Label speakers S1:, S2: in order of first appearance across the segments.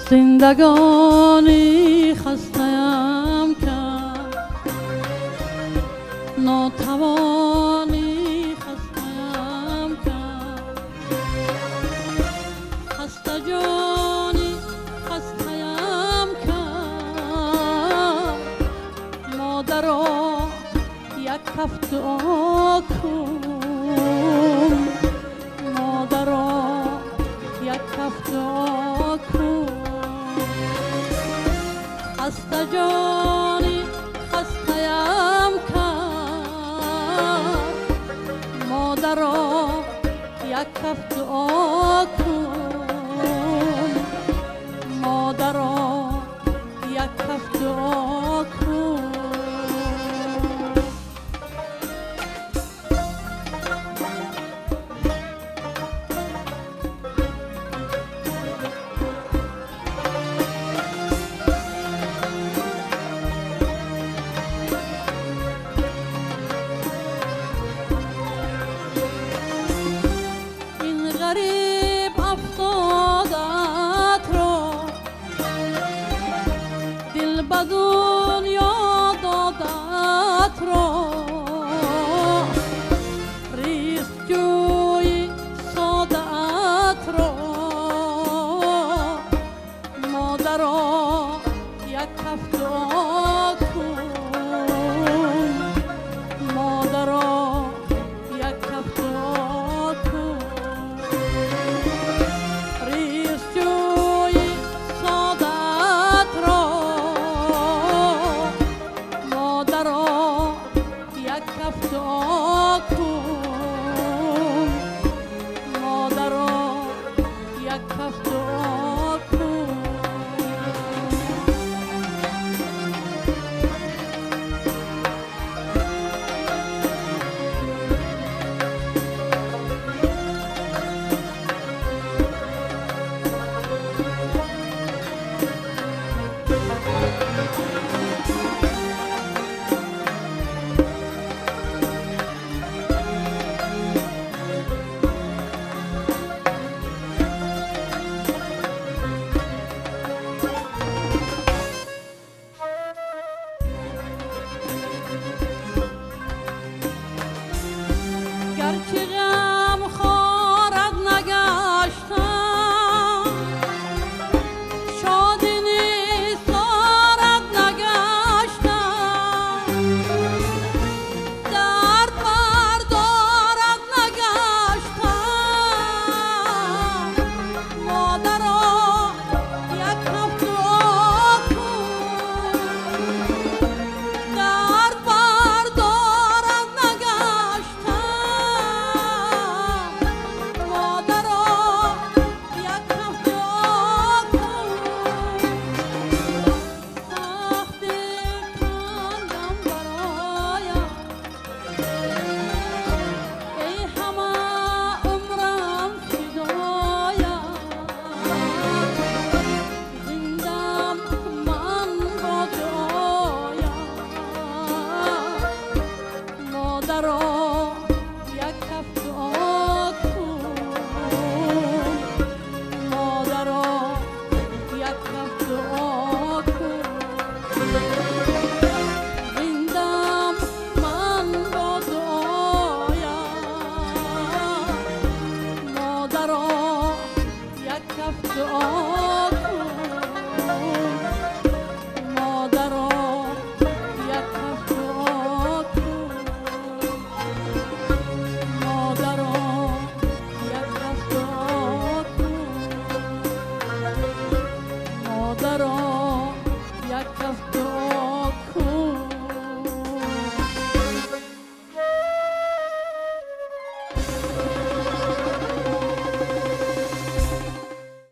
S1: زندگانی خسته‌ام کرد، ناتوانی خسته‌ام کرد، خسته جانی خسته‌ام کرد. مادرا یک کف دعا کن، مادرا یک کف دعا کن. خسته جانی خسته‌ام کرد، مادرا یک کف دعا کن، مادرا یک کف دعا کن.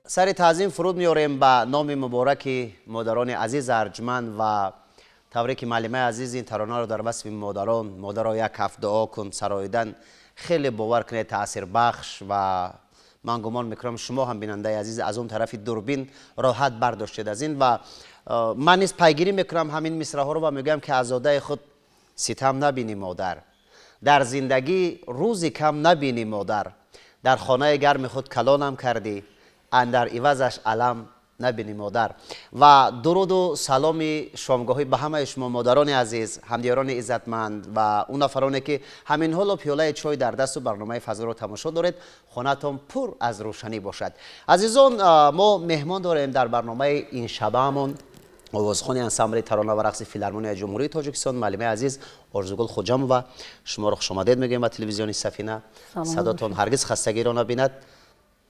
S2: سر تعظیم فرود میاریم به نام مبارک مادران عزیز ارجمند و طوری که معلمه عزیز این ترانه رو در وصف مادران، مادر یک هفت دعا کن سرایدن، خیلی باور کنید تاثیر بخش و من گمان میکنم شما هم بیننده عزیز از اون طرف دوربین راحت برداشتید از این و من نیز پیگیری میکنم همین مصرع ها رو و میگم که عزاده خود ستم نبینی مادر، در زندگی روزی کم نبینی مادر، در خانه گرم خود کلانم کردی اندر عوضش علم نبینی مادر. و درود و سلام شامگاهی به همه شما مادران عزیز، همدیاران عزتمند و اون نفرانی که همین حال و پیاله چای در دست و برنامه فضا رو تماشا دارید، خانه‌تان پر از روشنی باشد. عزیزان، ما مهمان داریم در برنامه این شبمون آوازخوانی انسامبل ترانه و رقص فیلارمونی جمهوری تاجیکستان معلمه عزیز آرزوگل خوجام و شما رو خوش آمدید میگیم و تلویزیون سفینه. صداتون هرگز خستگی را نبیند.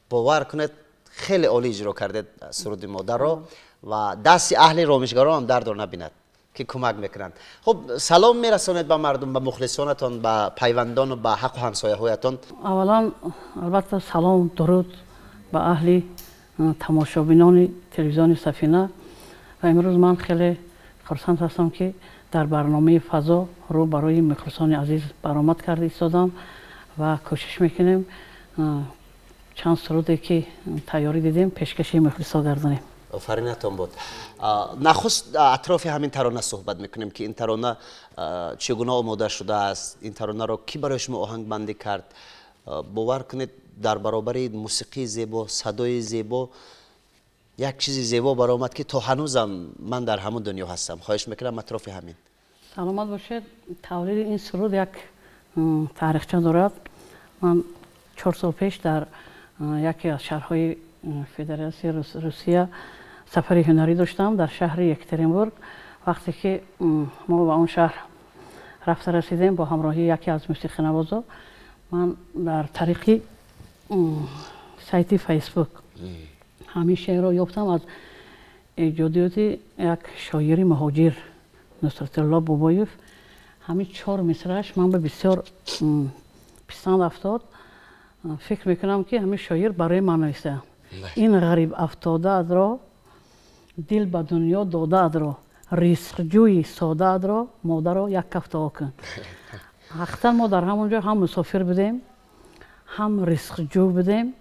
S2: باور کنید خیلی عالی اجرا کردید سرود مادر رو و دست اهل رامشگران هم درد رو نبیند که کمک میکنند. خب سلام میرسونید به مردم، به مخلصانتان، به پیوندان و به حق و همسایه هایتان.
S1: اولا البته سلام درود به اهل تماشابینان تلویزیون سفینه و امروز من خیلی خرسند هستم که در برنامه فضا رو برای مخلصان عزیز برآمد کرده ایستادم و کوشش میکنیم چند سرودی که تیاری دیدیم پیشکشی مخلصا گردانیم.
S2: آفرینتون بود. نخست اطراف همین ترانه صحبت میکنیم که این ترانه چگونه آماده شده است، این ترانه رو کی برای شما آهنگ بندی کرد. باور کنید در برابر موسیقی زیبا، صدای زیبا یک چیزی زیبا برآمد که تا هنوزم من در همون دنیا هستم. خواهش میکنم اطراف همین.
S1: سلامت باشید. تولید این سرود یک تاریخچه دارد. من 4 سال پیش در یکی از شهرهای فدراسیون روسیه سفر هنری داشتم در شهر یکترینبورگ. وقتی که ما به اون شهر رفته رسیدیم با همراهی یکی از موسیقی نوازا، من در طریق سایت فیسبوک همین شعر رو یافتم از ایجادیات یک شاعر مهاجر نصرت الله بابایف. همین 4 مصرعش من به بسیار پسند افتاد. فکر میکنم که همین شاعر برای من نوشته. این غریب افتاده اد را دل به دنیا داده اد را، رزق جوی ساده اد را مادر را یک کف دعا کن. حقیقتا ما در همونجا هم مسافر بودیم هم رزق جو بودیم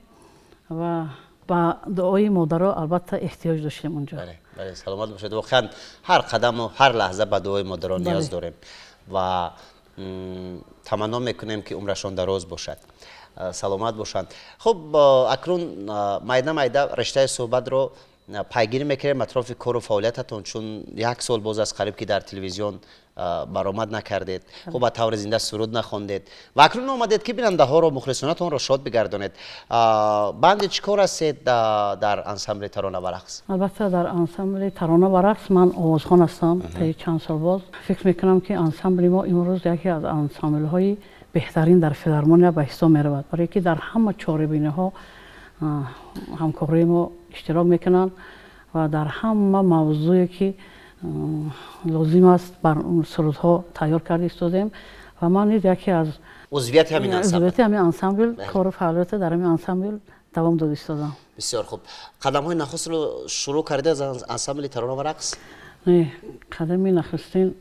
S1: و با دعای مادر را البته احتیاج داشتیم اونجا.
S2: بله سلامت باشید. واقعا هر قدم و هر لحظه به دعای مادر نیاز داریم و تمنا میکنیم که عمرشان دراز باشد، سلامت باشند. خب اکنون میده رشته صحبت رو پیگیری میکنیم اطراف کار و فعالیتتون، چون 1 سال باز از قریب که در تلویزیون برآمد نکردید، خب به طور زنده سرود نخوندید و اکنون آمدید که بیننده ها رو مخلصانتون رو شاد بگردانید. بند چیکار هستید در انسامبل ترانه و رقص؟
S1: البته در انسامبل ترانه و رقص من آوازخوان هستم. تا چند سال باز فکر میکنم که انسامبل ما امروز یکی از انسامبل های بهترین در فیلارمونیا به حساب می رود، برای که در همه چاره‌بینی ها همکاری ما اشتراک میکنند و در همه موضوعی که لازم است بر سرودها تیار کرده ایستادیم و من نیز یکی از
S2: عضویت همین
S1: انسامبل کار و فعالیت در همین انسامبل دوام داده ایستادم. بسیار
S2: خوب. قدم های نخست رو شروع کرده از انسامبل ترانه و رقص؟
S1: نه، قدم نخستین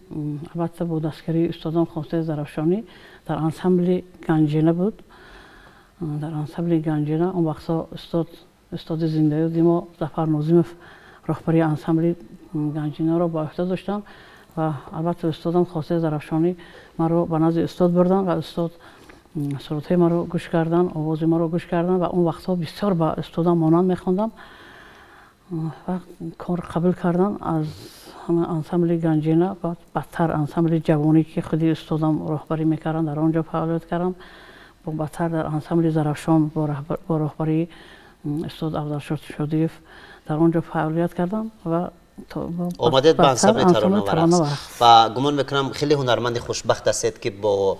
S1: البته با دستگیری استادم خواسته زرافشانی در انسامبل گنجینه بود. در انسامبل گنجینه اون وقتا استاد زنده ما ظفر ناظموف رهبری انسامبل گنجینه را با عهده داشتن و البته استادم خواسته زرافشانی ما رو به نزد استاد بردن و استاد سرودهای ما رو گوش کردن، آواز ما رو گوش کردن و اون وقتا بسیار با استادم مانند میخوندم و کار قبول کردن از همه انسامبل گنجینه. بعد بدتر انسامبل جوانی که خودی استادم رهبری میکردن در آنجا فعالیت کردم. بدتر در انسامبل زرافشان با رهبری استاد عبدالشاد شادیف در آنجا فعالیت کردم و
S2: آمدید به انسامبل ترانه و رقص و گمان میکنم خیلی هنرمند خوشبخت هستید که با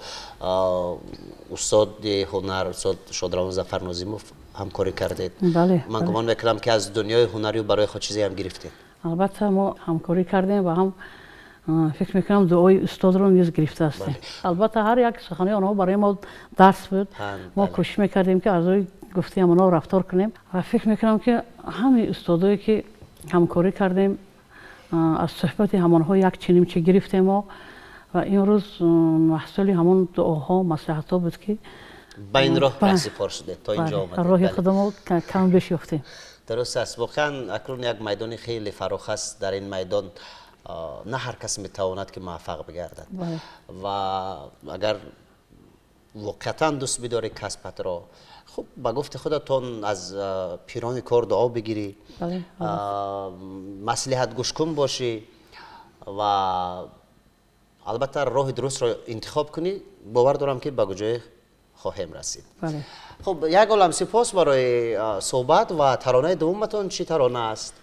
S2: استاد هنر استاد شادروان ظفر ناظموف همکاری کردید.
S1: بله.
S2: من گمان میکنم که از دنیای هنری برای خود چیزی هم گرفتید.
S1: البته ما همکاری کردیم و هم فکر میکنم دعای استاد رو نیز گرفته هستیم. البته هر یک سخنی آنها برای ما درس بود. ما کوشش میکردیم که اعضای گفتی همونا رفتار کنیم و فکر میکنم که همین استادایی که همکاری کردیم از صحبت همانها یک چنیمچه گرفتیم و این روز محصول همون دعاها مصلحت‌ها بود که
S2: بین راه رهسپار شده تا اینجا آمدید.
S1: راه خودمو کم بیش یافتیم.
S2: درست است. واقعا اکنون یک میدان خیلی فراخ است. در این میدان نه هر کس میتواند که موفق بگردد و اگر واقعا دوست بداری کسبت را، خب با گفت خودتون از پیران کار دعا بگیری، مصلحت گوش کن باشی و البته راه درست را انتخاب کنی، باور دارم که به کجای خواهیم رسید. خب یک عالم سپاس برای صحبت. و ترانه دومتون چی ترانه است؟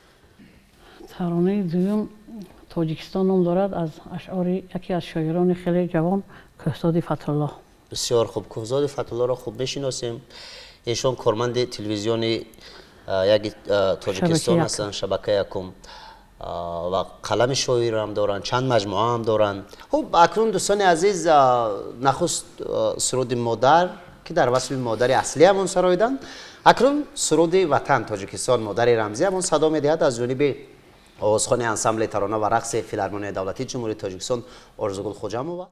S1: ترانه دوم تاجیکستان نام دارد، از اشعار یکی از شاعران خیلی جوان کهزاد فتح‌الله.
S2: بسیار خوب. کهزاد فتح‌الله را خوب بشناسیم. ایشان کارمند تلویزیون یک تاجیکستان هستند، شبکه یکم، و قلم شاعری هم دارند، چند مجموعه هم دارند. خب اکنون دوستان عزیز، نخست سرود مادر که در وصف مادر اصلی همون سرایدن، اکنون سرود وطن تاجیکستان مادر رمزی همون صدا می‌دهد از جانب آوازخوان انسامبل ترانه و رقص فیلارمونی دولتی جمهوری تاجیکستان آرزوگل خوجامووا.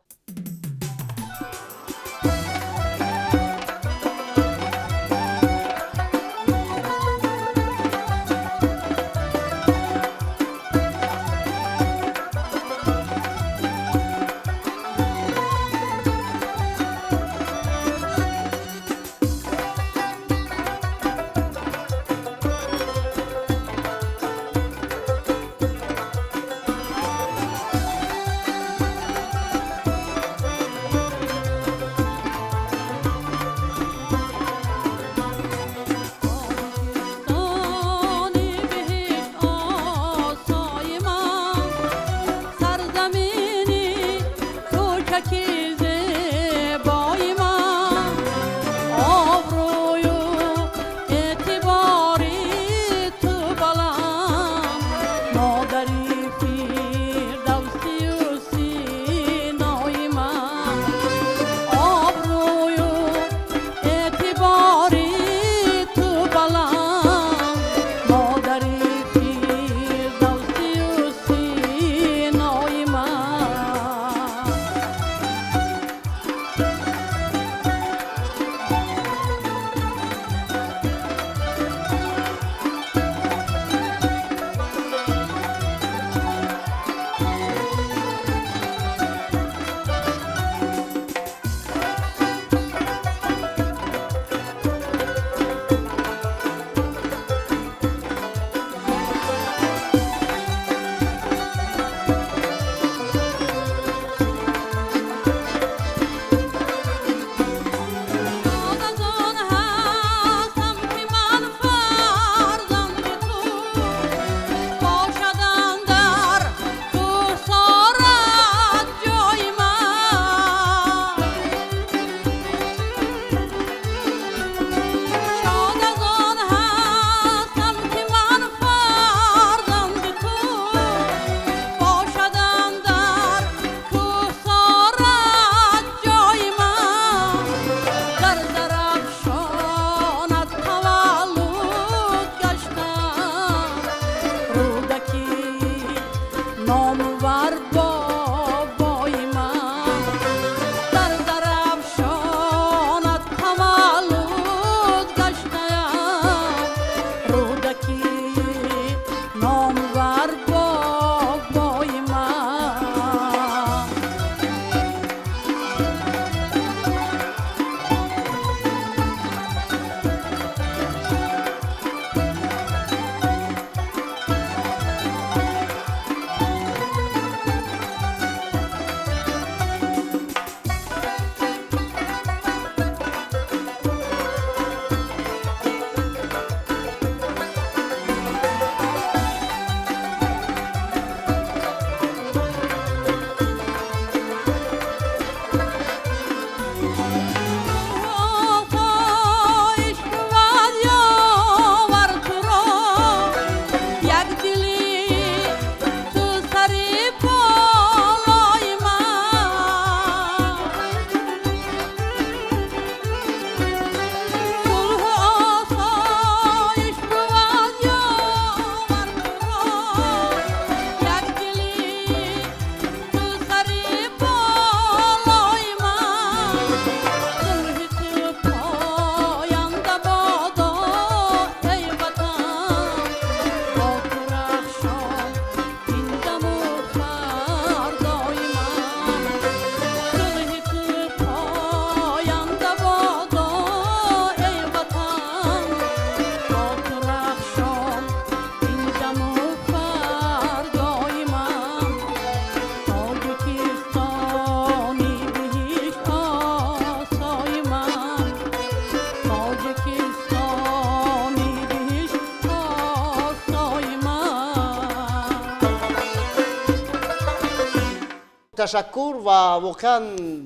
S2: تشکر و واقعا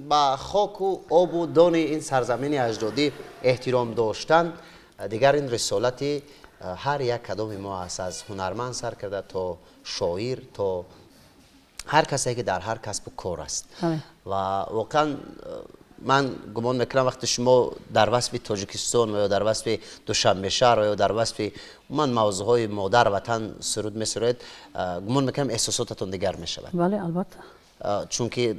S2: با خاک و آب و دان این سرزمین اجدادی احترام داشتن دیگر این رسالت هر یک کدام ما است، از هنرمند سر کرده تا شاعر تا هر کسی که در هر کسب و کار است. و واقعا من گمان میکنم وقتی شما در وصف تاجیکستان و یا در وصف دوشنبه شهر و یا در وصف من موضوعهای مادر وطن سرود میسرید، گمان میکنم احساساتتون دیگر میشود.
S1: بله البته،
S2: چون که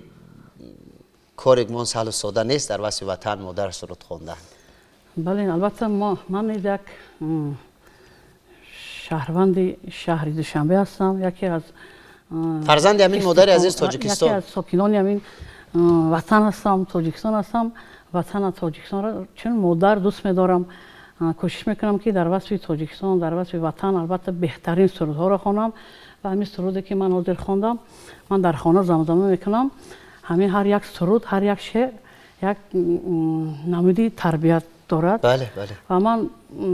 S2: کار گمان سهل و ساده نیست در وصف وطن مادر سرود خواندن.
S1: بله البته من یک شهروند شهر دوشنبه هستم، یکی از
S2: فرزند همین مادر عزیز تاجیکستان،
S1: یکی از ساکنان همین وطن هستم، تاجیکستان هستم. وطن تاجیکستان را چون مادر دوست می‌دارم، کوشش میکنم که در وصف تاجیکستان، در وصف وطن البته بهترین سرودها را خوانم و همین سرودی که من حاضر خواندم من در خانه زمزمه میکنم. همین هر یک سرود، هر یک شعر یک نمودی تربیت دارد.
S2: بله بله.
S1: و من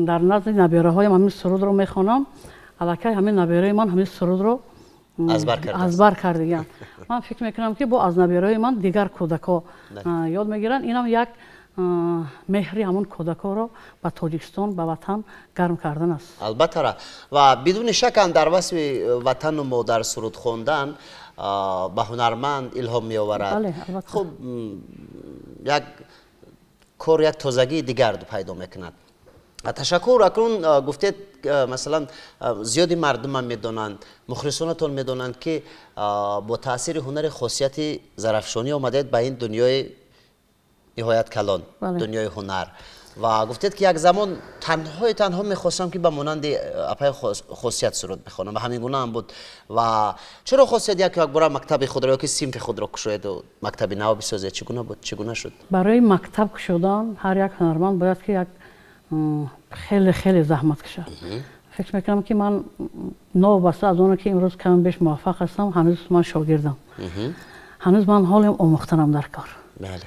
S1: در نزد نبیره های همین سرود رو میخوانم. الکی همین نبیره من همین سرود رو از بر کردگان. من فکر میکنم که با از نبیره من دیگر کودکا یاد میگیرن. اینم یک مهری همون کودکا رو به تاجیکستان، به وطن گرم کردن است.
S2: البته را و بدون شک هم در وصف وطن و مادر سرود خواندن به هنرمند الهام می آورد.
S1: بله البته.
S2: خب یک کار یک تازگی دیگر پیدا میکند. تشکر. اکنون گفتید مثلا زیادی مردم هم میدونند، مخلصانتون میدونند که با تاثیر هنر خاصیت ظرفشانی آمدید به این دنیای نهایت کلان. بله. دنیای هنر. و گفتید که یک زمان تنها میخواستم که به مانند اپای خاصیت سرود بخوانم و همین گونه هم بود. و چرا خاصیت یک بار مکتب خود را که صنف خود را کشید و مکتب نو بسازید؟ چگونه بود؟ چگونه شد؟ برای
S1: مکتب کشیدن هر یک هنرمند باید که یک خیلی زحمت کشد. فکر میکنم که من نوبسته از اون که امروز کم بیش موفق هستم، هنوز من شاگردم. هنوز من حالم آموختنم در کار.
S2: بله بله.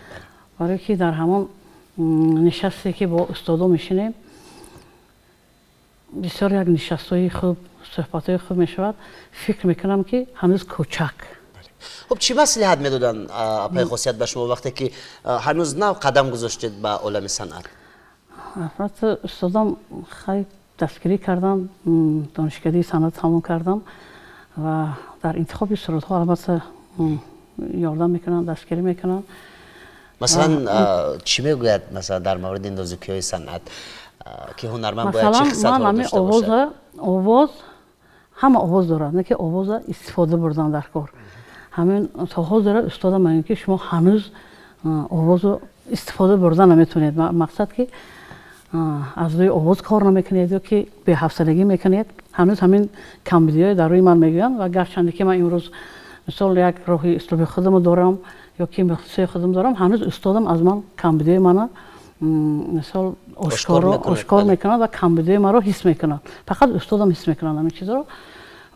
S1: برای که در همون نشستی که با استادا میشینیم بسیار یک نشستای خوب، صحبتای خوب میشود. فکر میکنم که هنوز کوچک.
S2: خب چی مصلحت میدادن اپای خاصیت به شما وقتی که هنوز نو قدم گذاشتید به عالم صنعت؟
S1: البته استادم خیلی دستگیری کردن، دانشکده صنعت تمام کردم و در انتخاب سرودها البته یاردم میکنن، دستگیری میکنن.
S2: مثلا چی میگوید مثلا در مورد این نازکی‌های صنعت که هنرمند باید چه خصلت‌ها داشته باشد؟
S1: آواز همه آواز دارد، نه که آواز استفاده بردن در کار. همین تا حاضر استادم میگه که شما هنوز آواز استفاده بردن نمیتونید. مقصد که از روی آواز کار نمیکنید یا که به حوصلگی میکنید. هنوز همین کمبودی‌های در روی من میگن و گرچند که من امروز مثال یک راه اسلوب خودم دارم یا که مختصر خودم دارم، هنوز استادم از من کمبودی منو مثال آشکار میکنن و کمبودی من رو حس میکنن. فقط استادم حس میکنن همین چیزا رو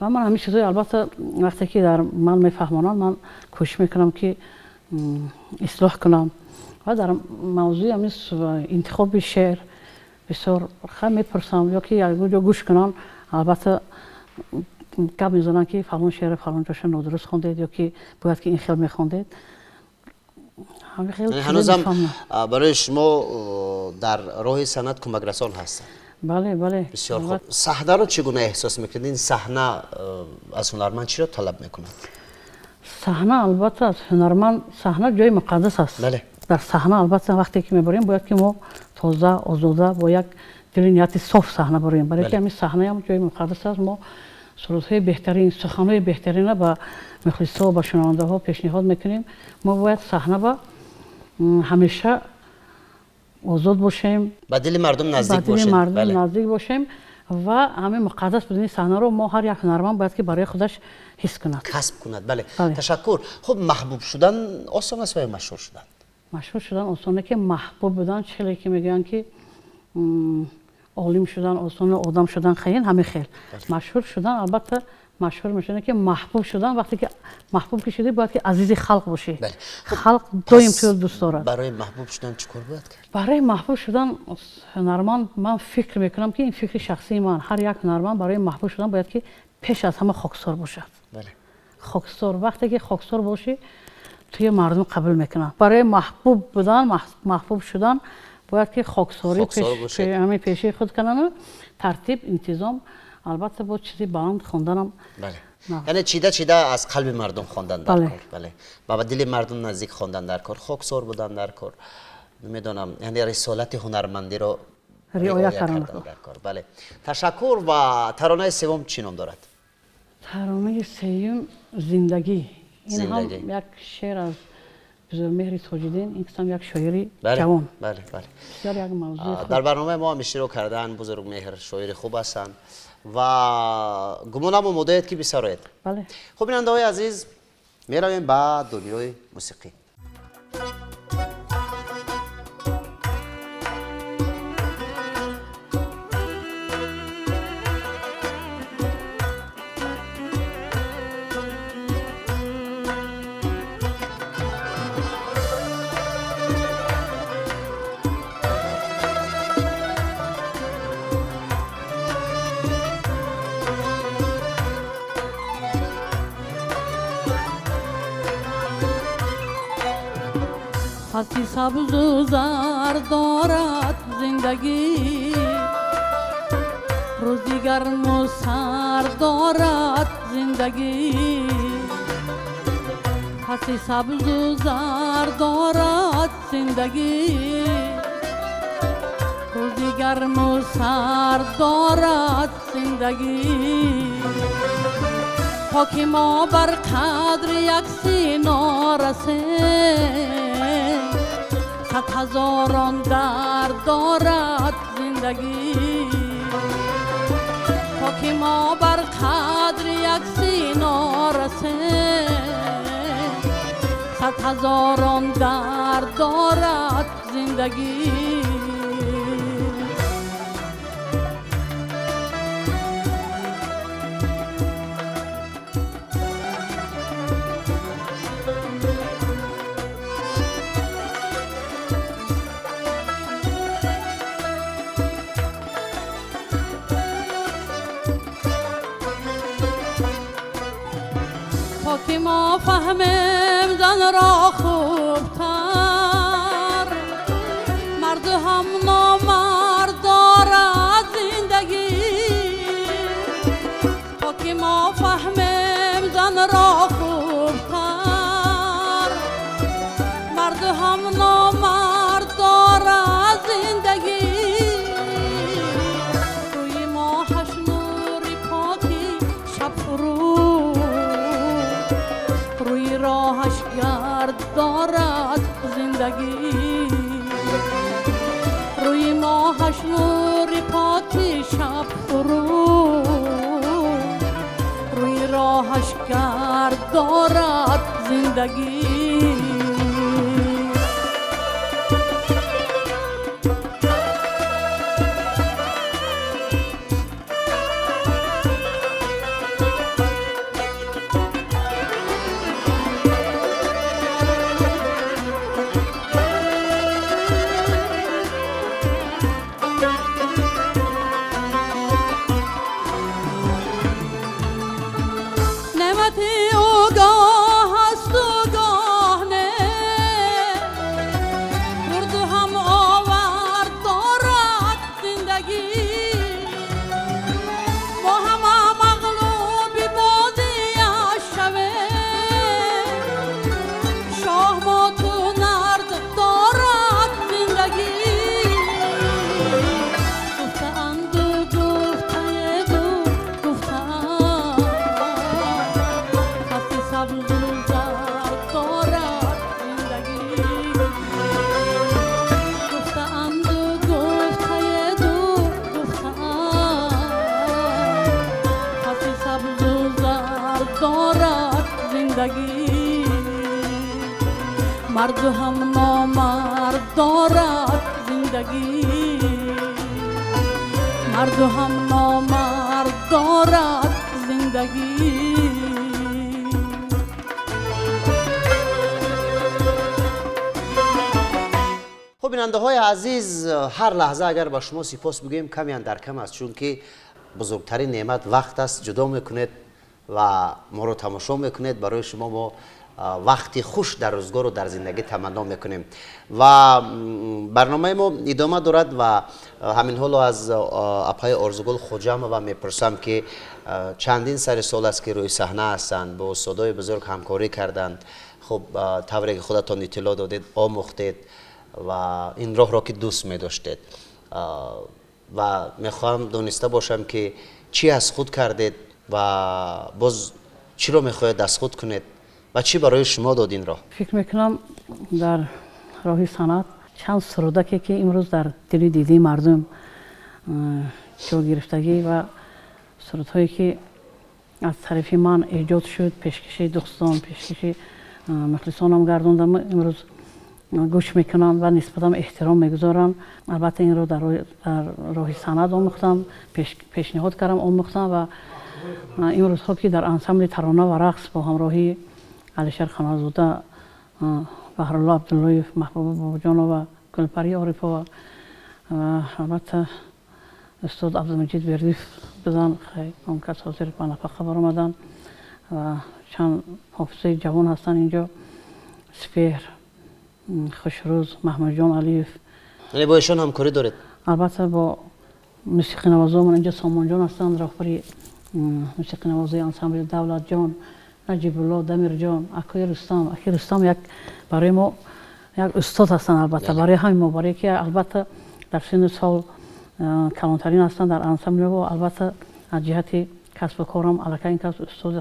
S1: و من همین چیزا البته وقتی که در من میفهمونن من کوشش میکنم که اصلاح کنم. و در موضوع همین انتخاب شعر بسیار خیلی میپرسم یا که یک جا گوش کنن. البته گپ میزنن که فلان شعر فلان جاش نادرست خوندید یا که باید که این خیلی میخوندید.
S2: هنوزم برای شما در راه صنعت کمک رسان هستن.
S1: بله بله.
S2: بسیار خوب. صحنه رو چگونه احساس میکنید؟ این صحنه از هنرمند چی رو طلب میکنه؟
S1: صحنه البته از هنرمند صحنه جای مقدس است.
S2: بله.
S1: در صحنه البته وقتی که میبریم باید که ما تازه آزاده با یک دل نیت صاف صحنه بریم. برای که همین صحنه هم جای مقدس است. ما سرودهای بهترین، سخنهای بهترین را به مخلصا و به شنونده ها پیشنهاد میکنیم. ما باید صحنه با همیشه آزاد باشیم،
S2: به دل مردم نزدیک
S1: باشیم و همه مقدس بدون صحنه رو ما هر یک هنرمند باید که برای خودش حس کند،
S2: کسب کند. بله. تشکر. خب محبوب شدن آسان است و مشهور شدن؟
S1: مشهور شدن آسانه که محبوب بودن چیزی که میگن که عالم شدن آسان، آدم شدن خیلی همه خیلی. مشهور شدن البته مشهور میشونه که محبوب شدن. وقتی که محبوب که شدی باید که عزیز خلق باشی.
S2: بله.
S1: خلق دویم تو دوست داره.
S2: برای محبوب شدن چیکار باید کرد؟
S1: برای محبوب شدن هنرمند من فکر میکنم که این فکر شخصی من، هر یک هنرمند برای محبوب شدن باید که پیش از همه خاکسار باشد.
S2: بله.
S1: خاکسار. وقتی که خاکسار باشی توی مردم قبول میکنن. برای محبوب بودن، محبوب شدن باید که خاکساری همه پیشی خود کنن و ترتیب انتظام، البته با چیزی بلند خوندنم.
S2: بله. یعنی چیده از قلب مردم خواندن در
S1: بله.
S2: کار. بله. با دل مردم نزدیک خواندن در کار، خاکسار بودن در کار. میدونم یعنی رسالت هنرمندی رو رعایت کردن در کار. بله. تشکر. و ترانه سوم چی نام دارد؟
S1: ترانه سوم زندگی. این هم یک شعر از بزرگمهر تاج‌الدین، این قسم یک شاعری جوان.
S2: بله بله.
S1: بسیار یک موضوع خوب.
S2: در برنامه ما هم شروع کردن، بزرگمهر شاعر خوب هستند و گمانم آماده که بسیار اید.
S1: بله.
S2: خب بیننده های عزیز، می رویم به دنیای موسیقی.
S1: فصلی سبز و زرد دارد زندگی، روزی گرم و سرد دارد زندگی. فصلی سبز و زرد دارد زندگی، روزی گرم و سرد دارد زندگی. خاک ما بر قدر یک سینا رسه، صد هزاران درد دارد زندگی. خاک ما بر قدر یک سینا رسه، صد هزاران درد دارد زندگی. که ما فهمیم زن را خوبتر، مرد هم نامرد دارد زندگی. تا که ما فهمیم زن را خوبتر، مرد هم نامرد دارد زندگی. روی ما هش نوری پاکی شب فرو، روی راهش گرد دارد زندگی. روی ماهش نور پاکی شب فرو، روی راهش گرد دارد زندگی. مرد هم نامرد دارد زندگی، مرد هم نامرد دارد زندگی.
S2: خب بیننده های عزیز، هر لحظه اگر با شما سپاس بگوییم کمی اندر کم است، چون که بزرگترین نعمت وقت است. جدا میکنید و ما رو تماشا میکنید. برای شما ما وقتی خوش در روزگار و در زندگی تمنا میکنیم و برنامه ما ادامه دارد و همین حال از اپای آرزوگل خوجام و میپرسم که چندین سال است که روی صحنه هستند، با استادای بزرگ همکاری کردند. خب طوری که خودتان اطلاع دادید، آموختید و این راه را که دوست می داشتید و میخوام دانسته باشم که چی از خود کردید و باز چی رو میخواید از خود کنید و چی برای شما داد این راه؟
S1: فکر میکنم در راه صنعت چند سرودکی که امروز در دل دیده مردم جا گرفتگی و سرودهایی که از طرف من ایجاد شد، پیشکش دوستان، پیشکش مخلصانم گردوندم، امروز گوش میکنن و نسبتاً احترام میگذارن. البته این رو در راه صنعت آموختم، پیشنهاد کردم آموختم و امروز ها که در انسمبل ترانه و رقص با همراهی علیشر خانزاده، بهرالله عبدالله، محبوب باباجان و گلپری عارفه و البته استاد عبدالمجید وردیف بزن، خیلی اون کس حاضر به نفقه خبر آمدن و چند حافظه جوان هستن اینجا، سپهر، خوشروز، محمد جان علیف.
S2: یعنی با ایشان همکاری دارید؟
S1: البته با موسیقی نوازان اینجا سامان جان هستند، راهبر موسیقی نوازی انسمبل دولت جان، نجیب الله، دمیر جان، اکای رستم یک برای ما یک استاد هستند. البته برای همین ما، برای که البته در سن سال کلانترین هستند در انسمبل و البته از جهت کسب و کارم الکه این کس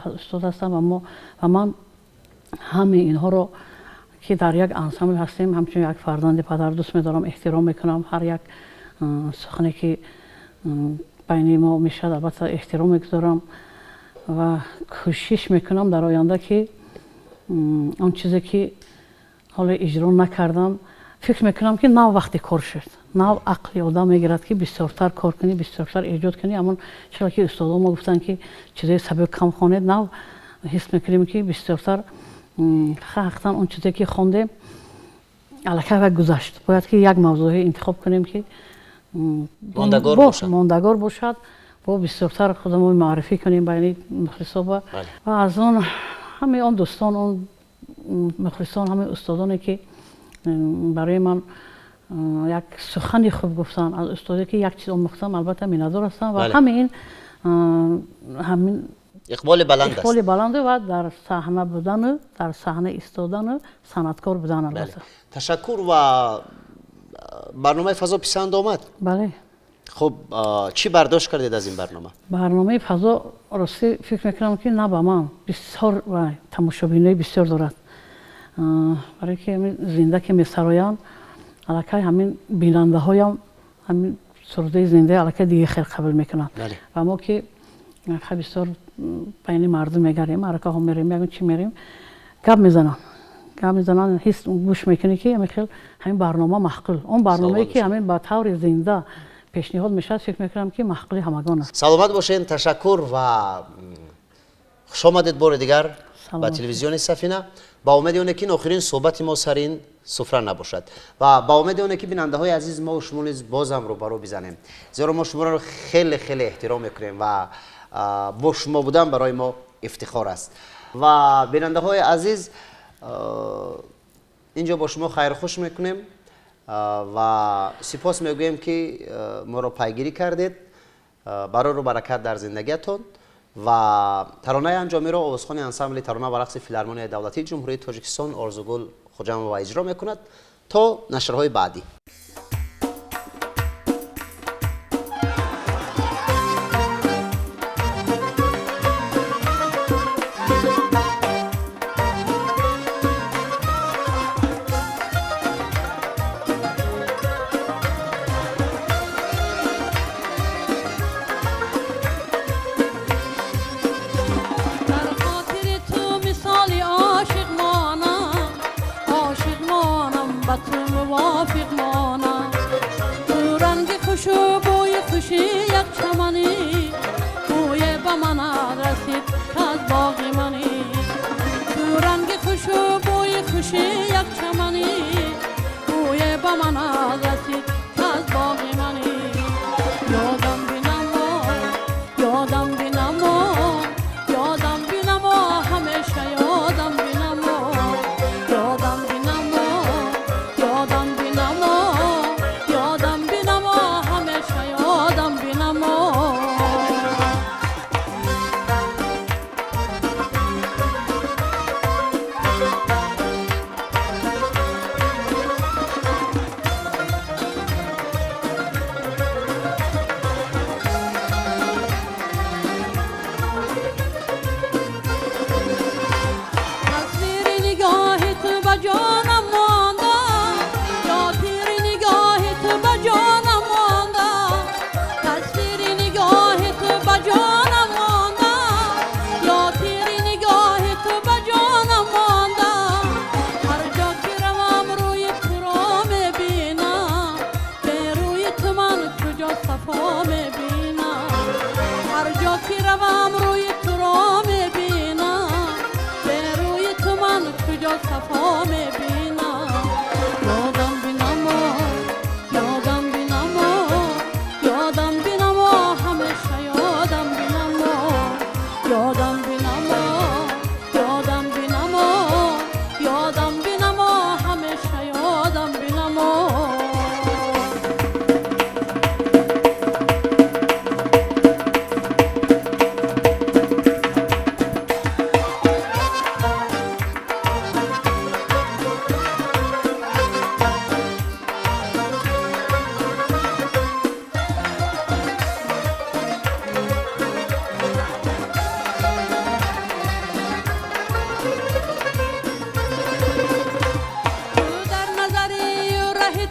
S1: استاد هستم و من همه اینها رو که در یک انسمبل هستیم همچون یک فرزند پدر دوست می‌دارم، احترام میکنم. هر یک سخنی که بین ما میشد البته احترام میگذارم و کوشش میکنم در آینده که اون چیزی که حالا اجرا نکردم، فکر میکنم که نه وقتی کار شد، نه عقل آدم میگیرد که بسیارتر کار کنی، بسیارتر ایجاد کنی. اما چرا که استادا ما گفتن که چیزای سبک کم خوانید، نه حس میکنیم که بسیارتر حقیقتا اون چیزی که خواندیم الکه و گذشت. باید که یک موضوع انتخاب کنیم که ماندگار باشد و بسیارتر خودمون معرفی کنیم بین مخلصا و از اون همه اون دوستان، اون مخلصان، همه استادانی که برای من یک سخنی خوب گفتن، از استادی که یک چیز آموختم البته میندار هستم و همین
S2: اقبال بلند
S1: و در صحنه بودن، در صحنه ایستادن، صنعتکار بودن. البته
S2: تشکر. و برنامه فضا پسند آمد؟
S1: بله.
S2: خب چی برداشت کردید از این برنامه؟
S1: برنامه فضا راستی فکر میکنم که نه به من بسیار و تماشابینای بسیار دارد، برای که زنده که میسرایند الکه همین بیننده هایم همین سروده زنده الکه دیگه خیلی قبول میکنن و ما که خیلی بسیار بین مردم میگردیم، حرکت ها میریم، میگیم چی میریم، گپ میزنن، حس گوش میکنی که همین برنامه محقول، اون برنامه‌ای که همین با طور زنده پیشنهاد میشد، فکر میکنم که محقول همگان است.
S2: سلامت باشین، تشکر و خوش آمدید بار دیگر به تلویزیون سفینه. با امید اونه که آخرین صحبت ما سر این سفره نباشد و با امید اونه که بیننده های عزیز ما و شما نیز بازم رو برو بزنیم، زیرا ما شما رو خیلی خیلی احترام میکنیم و با شما بودن برای ما افتخار است. و بیننده های عزیز اینجا با شما خیر خوش میکنیم و سپاس میگویم که ما رو پیگیری کردید. برای رو برکت در زندگیتون و ترانه انجامی را آوازخوان انسمبل ترانه و رقص فیلارمونی دولتی جمهوری تاجیکستان آرزوگل خوجام و اجرا میکند تا نشرهای بعدی.
S3: یادم بینم و همیشه یادم بینم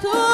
S3: تو